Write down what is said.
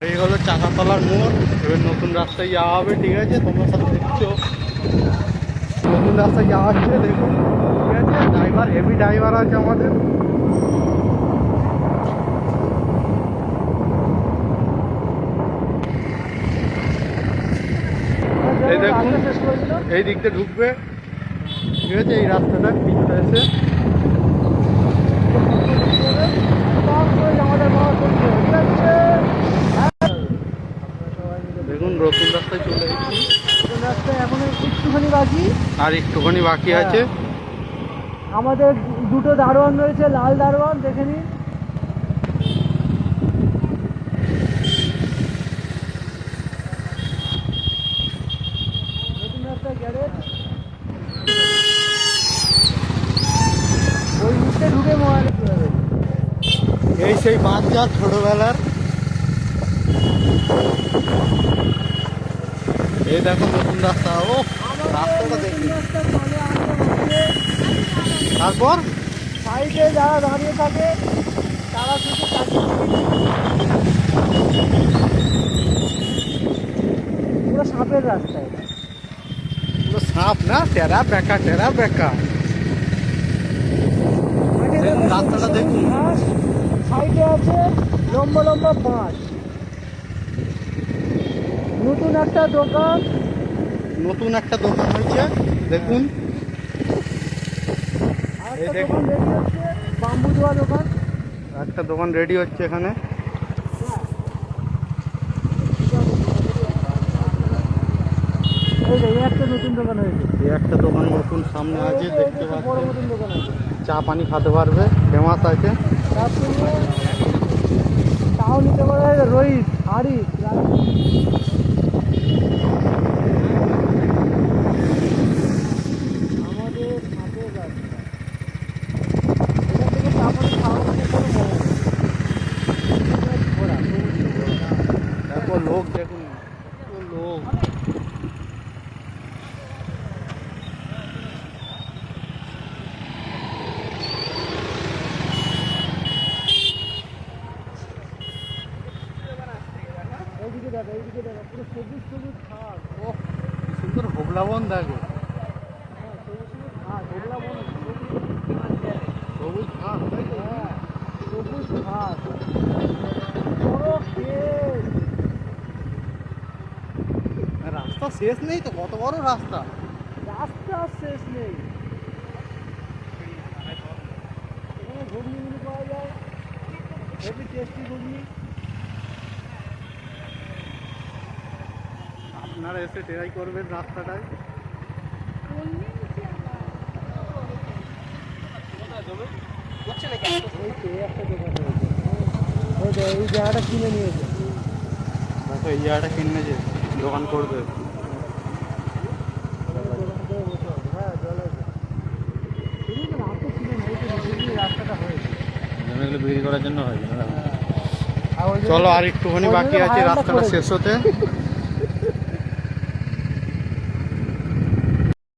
এই হলো চাকাতলার মোড়। এবার নতুন রাস্তায় যাওয়া হবে, ঠিক আছে? তোমরা সব দেখছো নতুন রাস্তায় যাওয়া হচ্ছে, দেখুন, ঠিক আছে? ড্রাইভার, হেভি ড্রাইভার আছে আমাদের। এই দেখুন, এই দিক দিয়ে ঢুকবে, ঠিক আছে? এই রাস্তাটা কিছুটা এসে দেখুন নতুন রাস্তায় চলে এসেছি। রাস্তায় এখনো একটুখানি বাকি, আর একটুখানি বাকি আছে। আমাদের দুটো দারোয়ান রয়েছে, লাল দারোয়ান, দেখে নিন। নতুন রাস্তায় গ্যারেজ, ওই মুহূর্তে ঢুকে মোবাইল চলে। এই সেই বাচ্চা ছোটবেলার, এই দেখো নতুন রাস্তা। ও রাস্তাটা দেখুন। তারপর সাইডে যারা দাঁড়িয়ে থাকে তারা শুধু পুরো সাপের রাস্তায়, পুরো সাপ না, টেরা বেকা, টেরা বেকা। দেখুন রাস্তাটা দেখুন। সাইডে আছে লম্বা লম্বা বাঁশ। নতুন একটা দোকান, নতুন একটা দোকান হয়েছে, দেখুন। এই দেখুন রেডি হচ্ছে, বাম্বু দেওয়া দোকান। একটা দোকান রেডি হচ্ছে এখানে। এই যে একটা নতুন দোকান হয়েছে, এই একটা দোকান নতুন সামনে আছে, দেখতে বড় পাচ্ছেন। মতন দোকান আছে, চা পানি খেতে পারবে, ফেমাস আছে। তার সঙ্গে তাও নিতে পারে রোহিত হাড়ি। আমাদের সাপের রাস্তা, এখান থেকে চা পানি খাওয়া মানে কোনো ঘোরা। দেখো লোক, দেখুন কত লোক। এইদিকে দেখো, এইদিকে দেখো, পুরো সবুজ সবুজ ঘাস। ও কি সুন্দর হোগলা বন, দেখো হ্যাঁ, সবুজ সবুজ ঘাস, এগুলা মনে সবুজ ঘাস, তাই তো? হ্যাঁ, সবুজ ঘাস, বড় ক্ষেত। রাস্তা শেষ নেই তো, কত বড় রাস্তা। রাস্তা শেষ নেই। এখানে ঘুগনি মুগনি পাওয়া যায়, হেভি টেস্টি ঘুগনি। আপনারা এসে ট্রাই করবেন রাস্তাটায়। এই তো একটা দোকান হয়েছে, ওই তো এই জায়গাটা কিনে নিয়েছে। দেখো এই জায়গাটা কিনেছে, দোকান করবে। হ্যাঁ, জল আছে। রাস্তা ছিল না, এই তো নতুন রাস্তাটা হয়েছে। জমিগুলো বিক্রি করার জন্য হয়। আর ওই চলো আর একটুখানি ওই বাকি জন্য আছে হায়ারটা রাস্তাটা করেছে। শেষ হতে।